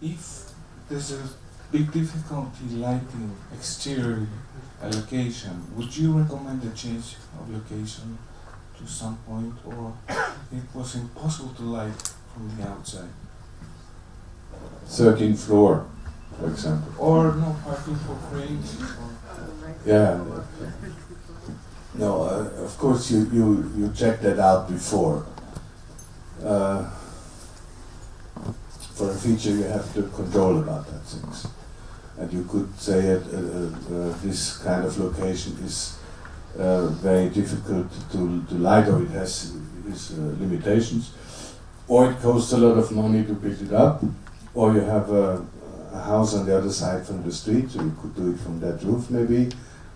if there's a big difficulty lighting exterior location, would you recommend a change of location to some point, or it was impossible to light from the outside? 13th floor, for example. Or no parking for cranes? Yeah. No, of course you check that out before. For a feature you have to control about that things. And you could say this kind of location is very difficult to light, or it has its limitations, or it costs a lot of money to build it up, or you have a house on the other side from the street, so you could do it from that roof maybe.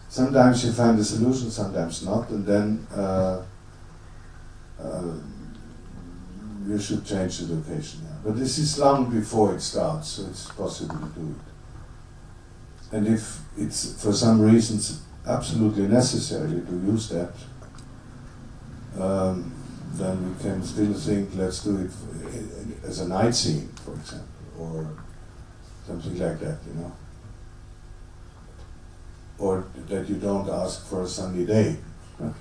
Sometimes you find a solution, sometimes not, and then you should change the location. Yeah. But this is long before it starts, so it's possible to do it. And if it's for some reasons absolutely necessary to use that, then we can still think, let's do it as a night scene, for example, or something like that, you know. Or that you don't ask for a sunny day. Yeah.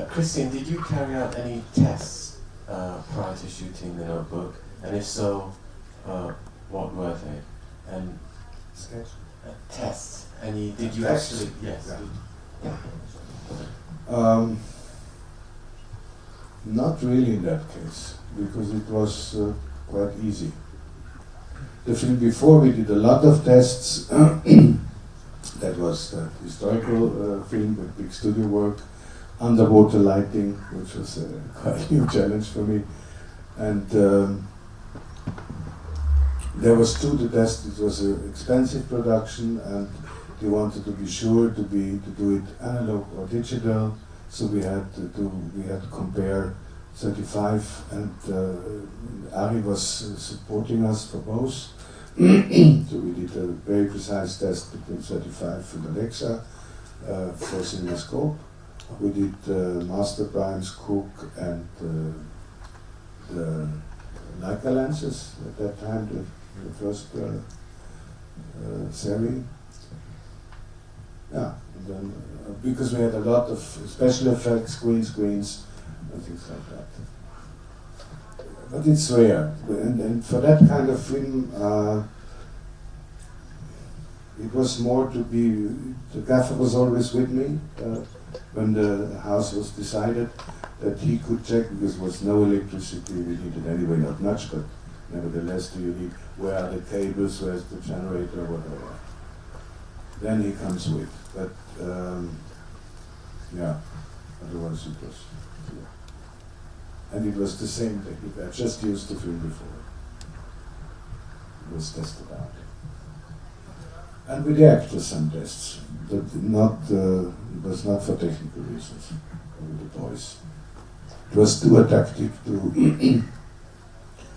Christian, did you carry out any tests prior to shooting the notebook? And if so, what were they? And Sketch? Tests. Any? Did you tests? actually? Yes. Yeah. Not really in that case, because it was quite easy. The film before, we did a lot of tests. That was the historical film with big studio work, underwater lighting, which was quite a new challenge for me. And there was two to test. It was an expensive production, and they wanted to be sure to do it analog or digital. So we had to compare 35, and Ari was supporting us for both. So we did a very precise test between 35 and Alexa for CinemaScope. We did master primes, Cook, and the Leica lenses at that time, the first series. Yeah, and then, because we had a lot of special effects, green screens, and things like that. But it's rare, and for that kind of film, it was more to be, the gaffer was always with me when the house was decided, that he could check, because there was no electricity, we needed anyway, not much, but nevertheless, do you need, where are the cables, where's the generator, whatever. Then he comes with, but yeah, otherwise it was, yeah. And it was the same technique, I just used the film before. It was tested out. And with the actors some tests, but not, it was not for technical reasons, with the boys. It was too attractive to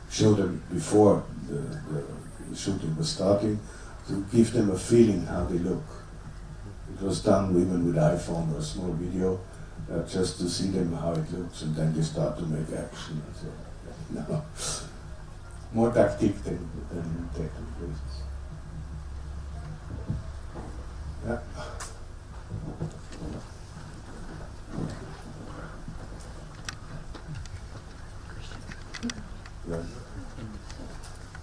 show them before the shooting was starting, to give them a feeling how they look. It was done even with iPhone or a small video, just to see them how it looks, and then they start to make action. And so, no, more tactic than technical reasons. Yeah. Right.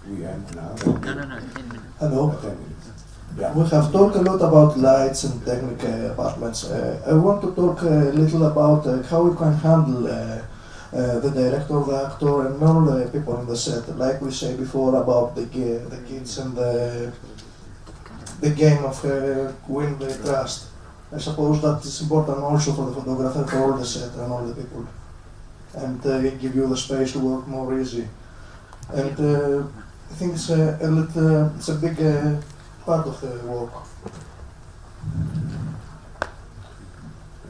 We end now. No, 10 minutes. Hello. 10 minutes. Yeah. We have talked a lot about lights and technical apartments. I want to talk a little about how we can handle the director, the actor, and all the people in the set. Like we said before about the kids and the game of win the trust. I suppose that is important also for the photographer, for all the set and all the people, and give you the space to work more easy. And I think it's a big part of the work.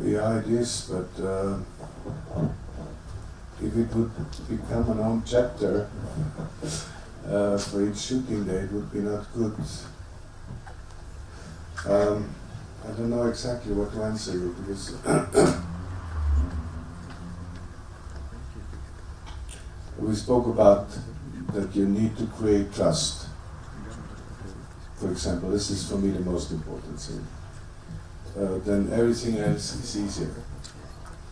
Yeah, it is, but if it would become an own chapter for each shooting day, it would be not good. I don't know exactly what to answer you because we spoke about that you need to create trust. For example, this is for me the most important thing. Then everything else is easier.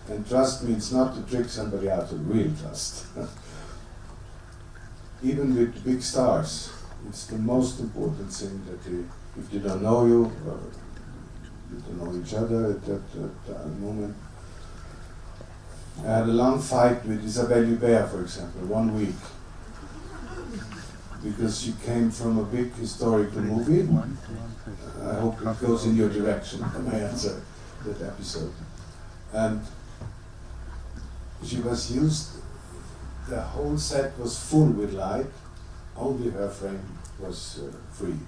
And trust means not to trick somebody out of real trust. Even with big stars, it's the most important thing that if they don't know you, or you don't know each other at that moment. I had a long fight with Isabelle Huppert, for example, 1 week. Because she came from a big historical movie. I hope it goes in your direction, my answer, that episode. And she was used, the whole set was full with light, only her frame was free.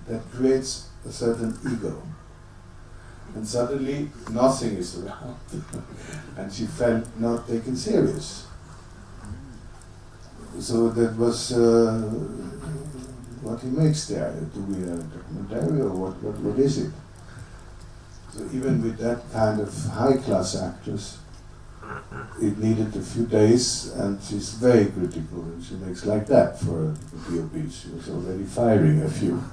That creates a certain ego. And suddenly nothing is around. And she felt not taken serious. So that was what he makes there. Do we have a documentary or what is it? So even with that kind of high-class actress, it needed a few days, and she's very critical, and she makes like that for a DOP. She was already firing a few.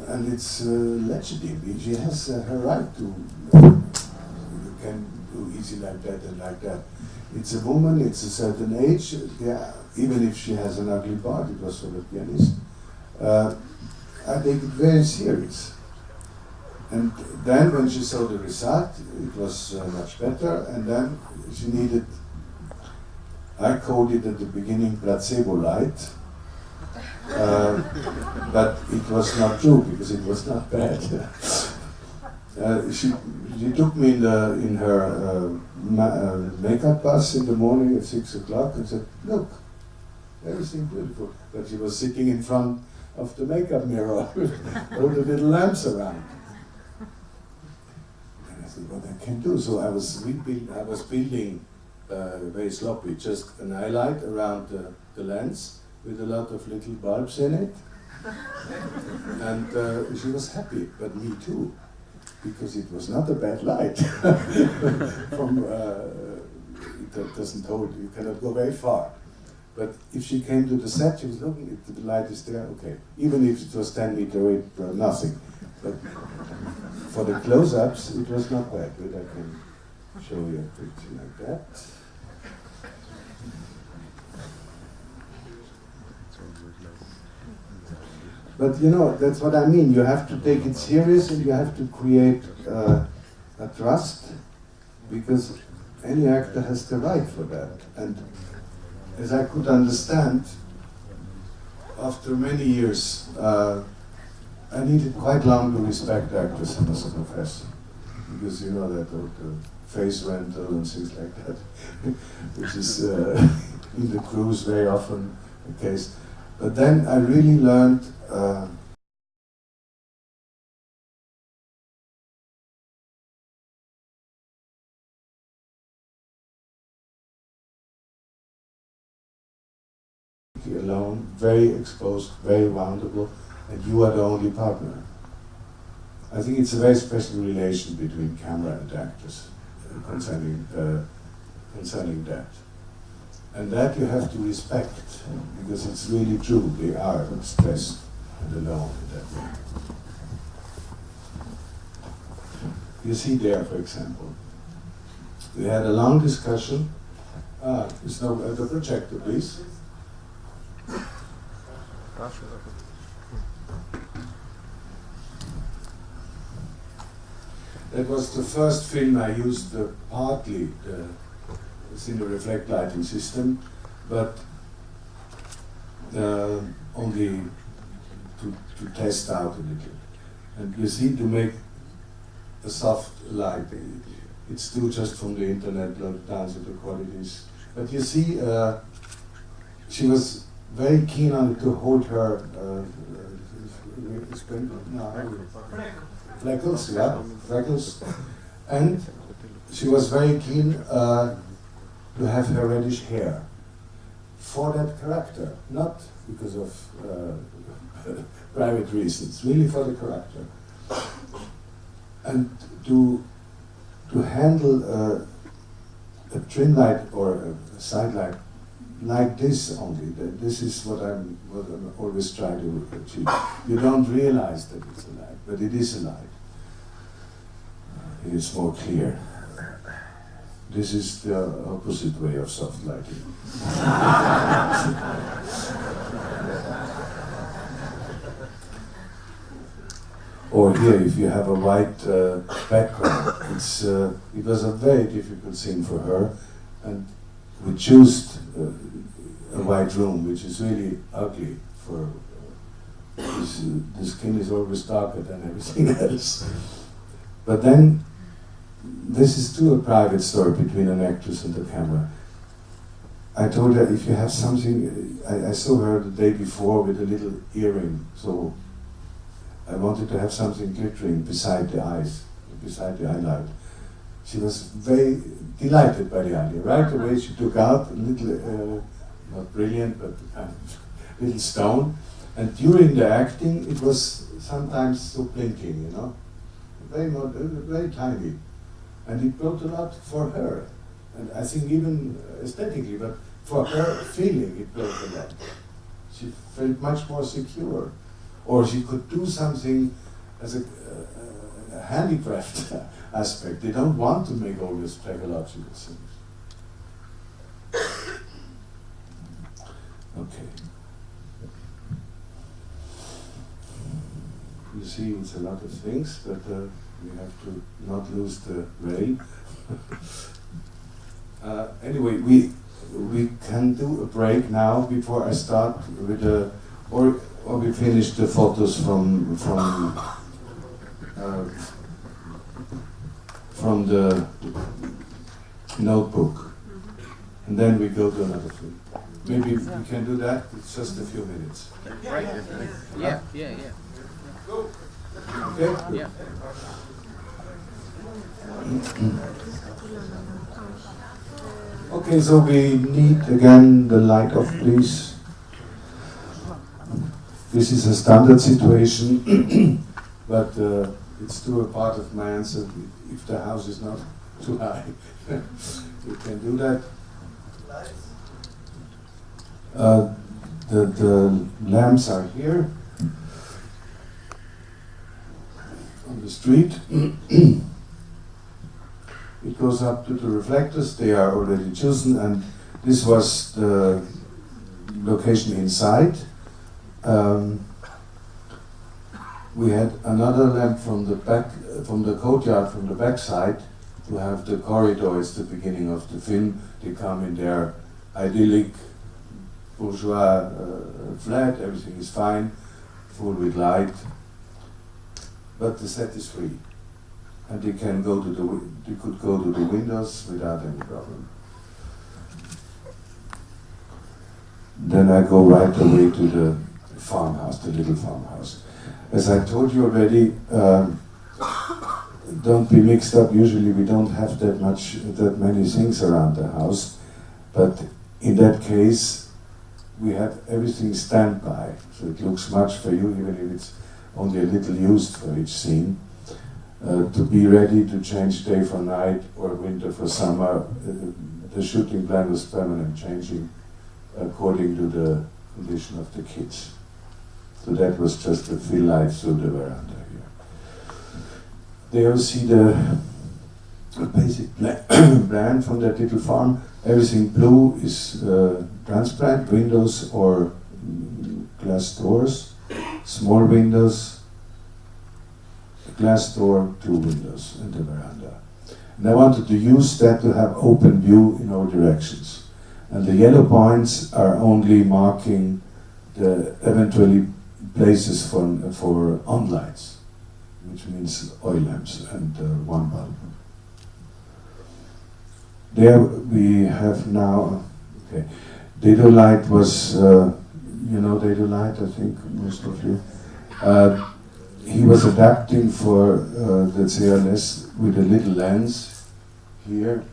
And it's legitimate. She has her right to. You can do easy like that and like that. It's a woman. It's a certain age. Yeah, even if she has an ugly part, it was for the pianist. I take it very serious. And then when she saw the result, it was much better. And then she needed. I called it at the beginning placebo light. But it was not true because it was not bad. She took me in her makeup bus in the morning at 6 o'clock and said, "Look, everything beautiful." But she was sitting in front of the makeup mirror with all the little lamps around. And I said, "What I can do?" So I was building very sloppy, just an highlight around the lens, with a lot of little bulbs in it. And she was happy, but me too, because it was not a bad light. It doesn't hold, you cannot go very far. But if she came to the set, she was looking, if the light is there, okay. Even if it was 10 meters away, nothing. But for the close-ups, it was not bad. But I can show you a picture like that. But you know, that's what I mean. You have to take it serious and you have to create a trust, because any actor has the right for that. And as I could understand, after many years, I needed quite long to respect actors, I must confess. Because you know that the face rental and things like that, which is in the crews very often the case. But then I really learned alone, very exposed, very vulnerable, and you are the only partner. I think it's a very special relation between camera and actors concerning that. And that you have to respect, because it's really true, they are stressed and alone in that way. You see there, for example, we had a long discussion. There's no the projector, please. That was the first film I used partly the cine reflect lighting system, but only to test out a little. And you see, to make a soft light, it's still just from the internet, down to the qualities. But you see, she was very keen on to hold her freckles, yeah, freckles, and she was very keen to have her reddish hair for that character, not because of private reasons, really for the character. And to handle a trim light or a side light like this only, this is what I'm always trying to achieve. You don't realize that it's a light, but it is a light. It is more clear. This is the opposite way of soft lighting. Or here, if you have a white background, it was a very difficult thing for her, and we chose a white room, which is really ugly. For the skin is always darker than everything else. But then, this is too a private story between an actress and the camera. I told her, if you have something, I saw her the day before with a little earring, so I wanted to have something glittering beside the eyes, beside the eyelid. She was very delighted by the idea. Right away she took out a little, not brilliant, but kind of little stone, and during the acting it was sometimes so blinking, you know, very tiny. And it brought a lot for her, and I think even aesthetically, but for her feeling it brought a lot. She felt much more secure. Or she could do something as a handicraft aspect. They don't want to make always psychological things. Okay. You see, it's a lot of things, but we have to not lose the rail. Anyway, we can do a break now before I start with the, or we finish the photos from the notebook, and then we go to another film. Maybe we can do that. It's just a few minutes. Right. Yeah. Go. Okay. Yeah. Okay, so we need again the light off, please. This is a standard situation, but it's to a part of my answer. If the house is not too high, you can do that. The lamps are here on the street. It goes up to the reflectors. They are already chosen, and this was the location inside. We had another lamp from the back, from the courtyard, from the back side, to have the corridor. It's the beginning of the film. They come in their idyllic bourgeois flat. Everything is fine, full with light, but the set is free, and they can go to they could go to the windows without any problem. Then I go right away to the farmhouse, the little farmhouse. As I told you already, don't be mixed up. Usually we don't have that many things around the house, but in that case, we have everything standby, so it looks much for you, even if it's only a little used for each scene. To be ready to change day for night or winter for summer. The shooting plan was permanent, changing according to the condition of the kids. So that was just a fill light through the veranda here. There you see the basic plan from that little farm. Everything blue is transparent, windows or glass doors, small windows, a glass door, 2 windows in the veranda. And I wanted to use that to have open view in all directions. And the yellow points are only marking the eventually places for on lights, which means oil lamps and one bulb. There we have now, okay, Dedolite was, you know Dedolite, I think most of you. He was adapting for the CLS with a little lens here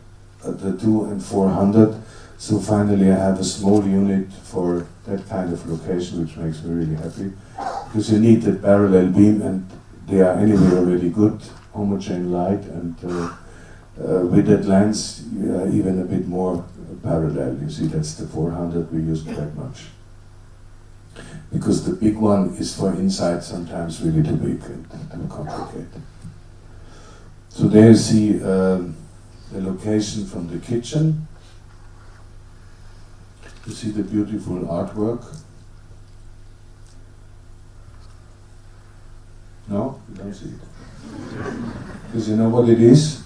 at the 2 and 400. So finally I have a small unit for that kind of location, which makes me really happy. because you need that parallel beam, and they are anyway already good homogeneous light, and with that lens you are even a bit more parallel. You see, that's the 400 we used quite much. Because the big one is for inside sometimes really too big and too complicated. So there you see the location from the kitchen. You see the beautiful artwork. No? You don't see it. Because you know what it is?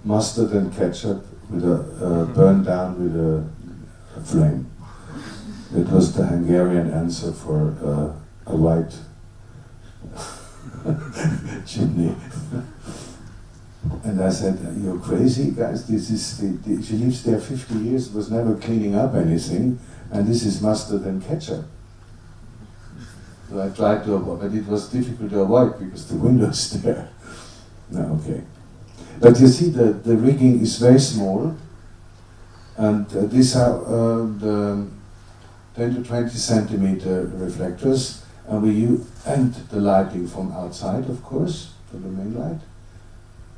Mustard and ketchup with a burned down with a flame. It was the Hungarian answer for a white chimney. And I said, "You're crazy, guys. This is she lives there 50 years, was never cleaning up anything, and this is mustard and ketchup." So I tried to avoid, but it was difficult to avoid because the window is there. No, okay. But you see, the rigging is very small, and these are the 10 to 20 centimeter reflectors, and and the lighting from outside, of course, for the main light.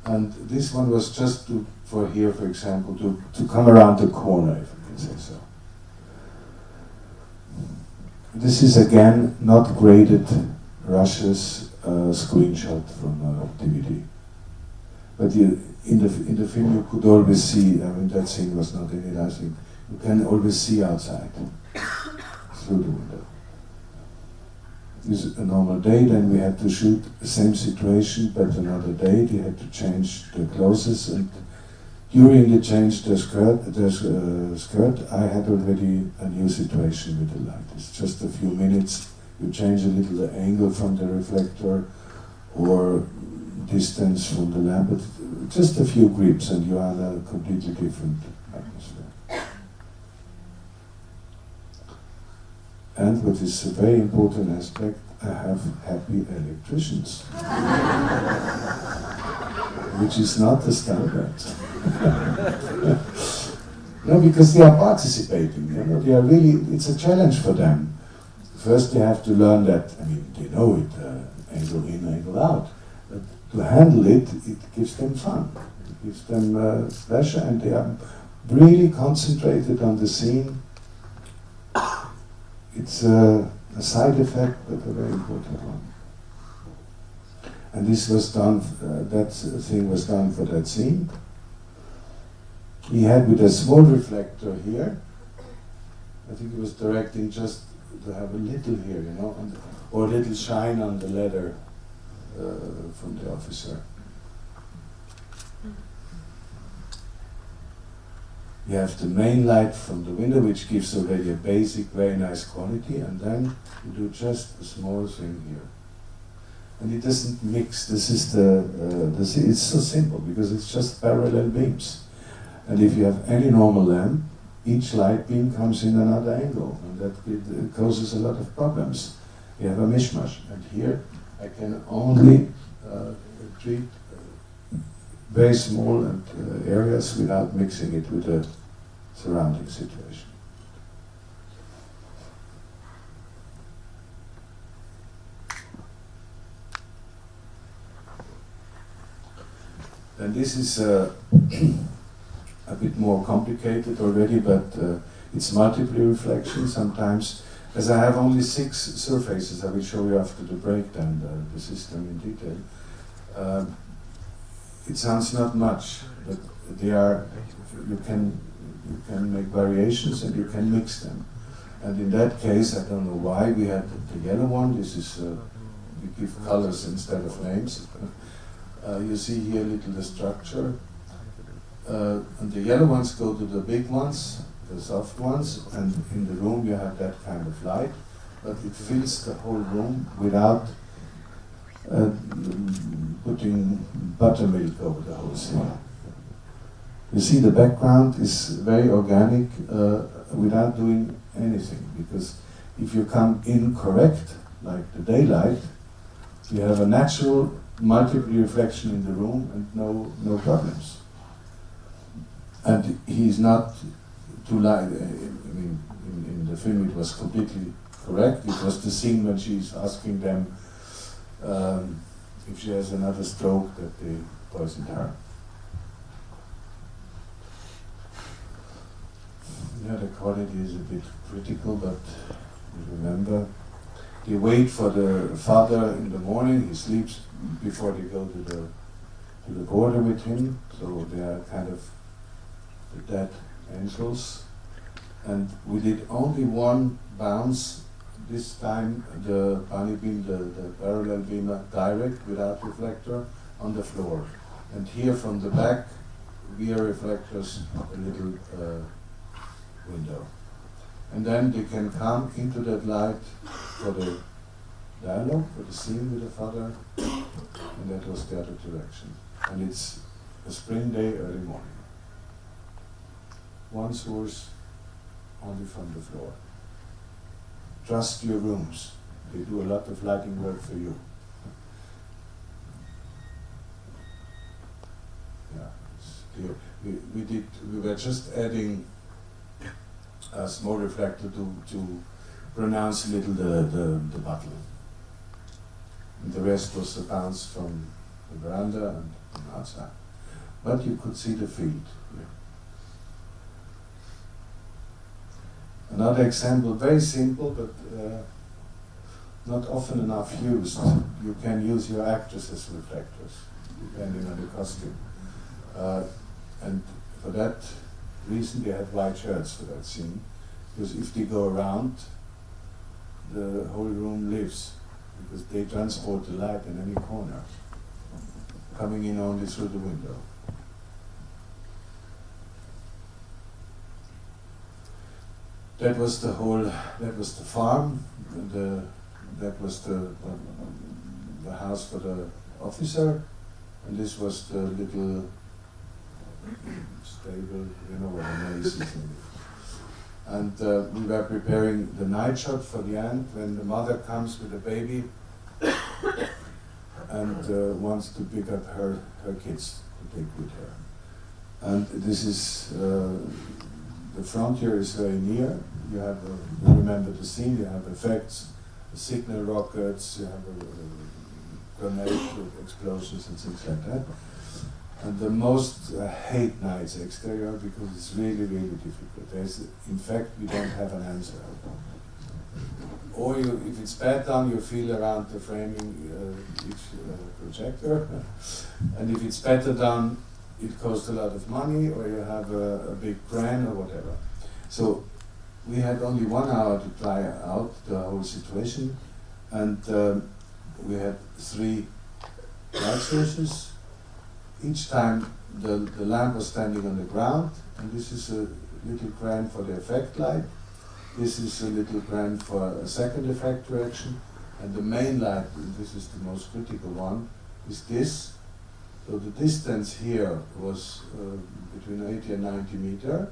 And this one was just for here, for example, to come around the corner, if I can say so. This is again not graded Russia's screenshot from DVD. But in the film you could always see, I mean that scene was not in it, I think, you can always see outside through the window. This is a normal day, then we had to shoot the same situation, but another day. We had to change the clothes, and during the change the skirt, I had already a new situation with the light. It's just a few minutes. You change a little the angle from the reflector, or distance from the lamp, but just a few grips, and you are in a completely different atmosphere. And what is a very important aspect, I have happy electricians, which is not the standard. No, because they are participating. You know, they are really. It's a challenge for them. First, they have to learn that. I mean, they know it, angle in, angle out. But to handle it, it gives them fun. It gives them pleasure, and they are really concentrated on the scene. It's a side effect, but a very important one. And this was done, that thing was done for that scene. He had with a small reflector here, I think he was directing just to have a little here, you know, or a little shine on the leather from the officer. You have the main light from the window, which gives already a basic, very nice quality, and then you do just a small thing here. And it doesn't mix. This is it's so simple because it's just parallel beams. And if you have any normal lamp, each light beam comes in another angle, and that causes a lot of problems. You have a mishmash. And here I can only treat very small areas without mixing it with the surrounding situation. And this is a bit more complicated already, but it's multiple reflection sometimes. As I have only 6 surfaces, I will show you after the breakdown the system in detail. It sounds not much, but they are. You can make variations and you can mix them. And in that case, I don't know why we had the yellow one. This is we give colors instead of names. You see here little the structure, and the yellow ones go to the big ones, the soft ones, and in the room you have that kind of light, but it fills the whole room without putting buttermilk over the whole thing. You see, the background is very organic without doing anything, because if you come in correct, like the daylight, you have a natural multiple reflection in the room and no problems. And he's not too light. I mean, in the film it was completely correct. It was the scene when she's asking them if she has another stroke that they poisoned her. Yeah, the quality is a bit critical, but you remember, they wait for the father in the morning. He sleeps before they go to the border with him, so they are kind of the dead angels. And we did only one bounce. This time the bunny beam, the parallel beamer, direct without reflector on the floor. And here from the back, via reflectors, a little window. And then they can come into that light for the dialogue, for the scene with the father, and that was the other direction. And it's a spring day, early morning. One source only from the floor. Trust your rooms. They do a lot of lighting work for you. Yeah, it's clear. We were just adding a small reflector to pronounce a little the battle. And the rest was a bounce from the veranda and from outside. But you could see the field. Yeah. Another example, very simple, but not often enough used. You can use your actors as reflectors, depending on the costume. And for that reason, they had white shirts for that scene, because if they go around, the whole room lives, because they transport the light in any corner, coming in only through the window. That was the farm, that was the house for the officer, and this was the little stable, you know what a maze is. And we were preparing the night shot for the end when the mother comes with the baby and wants to pick up her kids to take with her. And this is, the frontier is very near. You have, you remember the scene, you have effects, signal rockets, you have a grenade with explosions and things like that. And the most hate nights exterior because it's really, really difficult. In fact, we don't have an answer. Or if it's bad done, you feel around the framing each projector. And if it's better done, it costs a lot of money, or you have a big crane or whatever. So we had only 1 hour to try out the whole situation, and we had 3 light sources. Each time the lamp was standing on the ground, and this is a little crane for the effect light. This is a little crane for a second effect direction, and the main light, and this is the most critical one, is this. So the distance here was between 80 and 90 meters,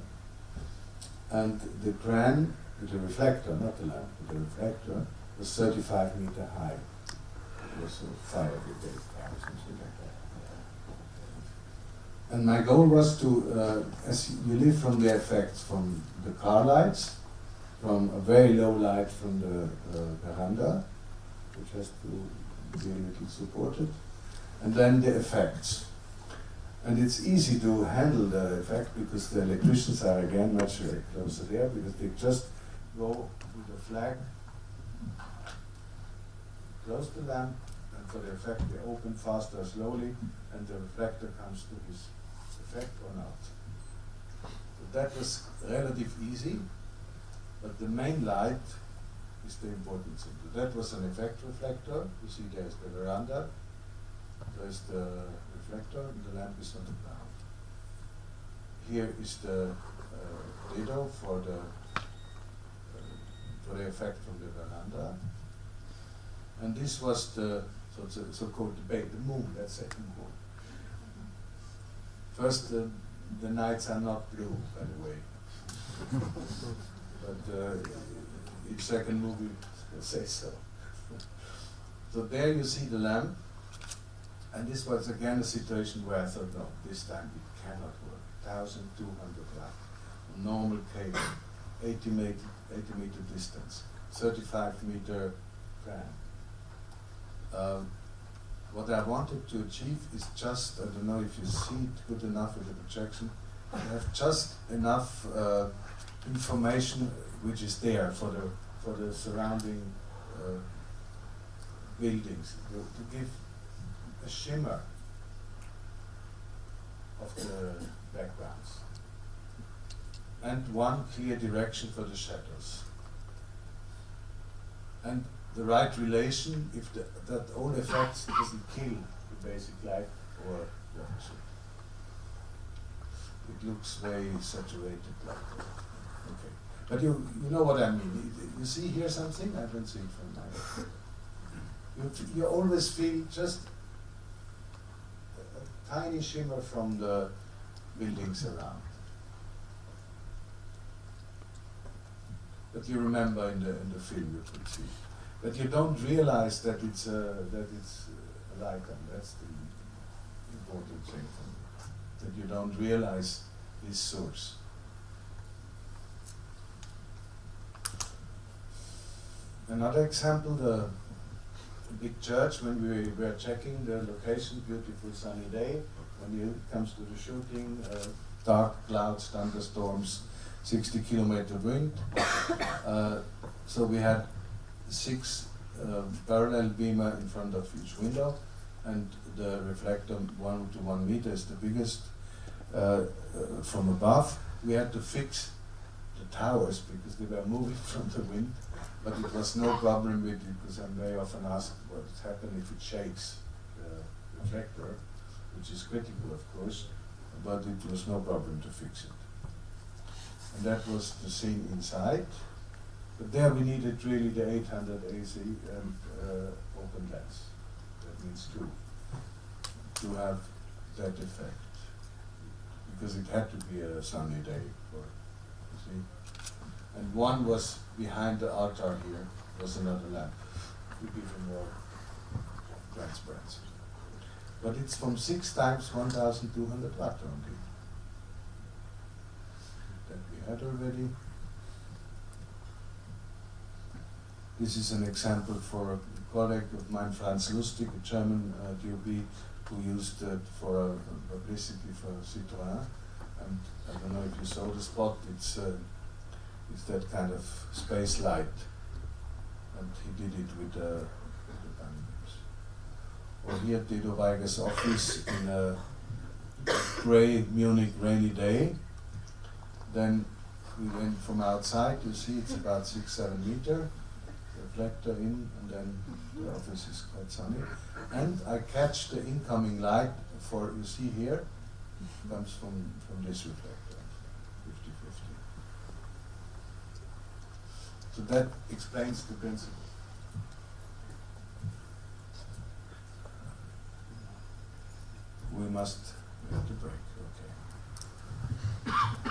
and the crane with the reflector, not the lamp, with the reflector, was 35 meters high. It was a fire brigade or something like that. And my goal was to, as you live from the effects from the car lights, from a very low light from the veranda, which has to be a little supported, and then the effects. And it's easy to handle the effect because the electricians are again much closer there, because they just go with the flag, close the lamp, and for the effect they open faster or slowly, and the reflector comes to his effect or not. So that was relatively easy, but the main light is the important thing. So that was an effect reflector. You see there's the veranda, there's the reflector, and the lamp is on the ground. Here is the dado for the effect from the veranda. And this was the so-called debate, the moon, let's say the moon. First, the nights are not blue, by the way. But each second movie will say so. So there you see the lamp. And this was again a situation where I thought, no, this time it cannot work. 1,200 watt, normal cable, 80 meter distance. 35-meter fan. What I wanted to achieve is just, I don't know if you see it good enough with the projection, I have just enough information which is there for the surrounding buildings to give a shimmer of the backgrounds and one clear direction for the shadows and the right relation if that all effects doesn't kill the basic light or the opposite. It looks very saturated like that. Okay. But you know what I mean. You see here something? I don't see it from my you always feel just a tiny shimmer from the buildings around. But you remember in the film you could see. But you don't realize that it's a lichen. That's the important thing for me. That you don't realize this source. Another example, the big church, when we were checking the location, beautiful sunny day, when it comes to the shooting, dark clouds, thunderstorms, 60 kilometer wind. So we had 6 parallel beamer in front of each window, and the reflector 1 to 1 meter is the biggest from above. We had to fix the towers because they were moving from the wind, but it was no problem with it because I'm very often asked what happens if it shakes the reflector, which is critical of course, but it was no problem to fix it. And that was the scene inside. But there we needed really the 800 AC and open lens. That means 2 to have that effect. Because it had to be a sunny day, you see. And one was behind the altar here, was another lamp to give it more transparency. But it's from 6 times 1200 watt only. That we had already. This is an example for a colleague of mine, Franz Lustig, a German DOB, who used it for publicity for Citroën. And I don't know if you saw the spot, it's that kind of space light. And he did it with the bandits. Or here at Tito Weiger's office in a grey Munich rainy day. Then we went from outside, you see it's about 6-7 meters. Reflector in, and then the office is quite sunny. And I catch the incoming light for, you see here, comes from this reflector, 50-50. So that explains the principle. We have to break, okay.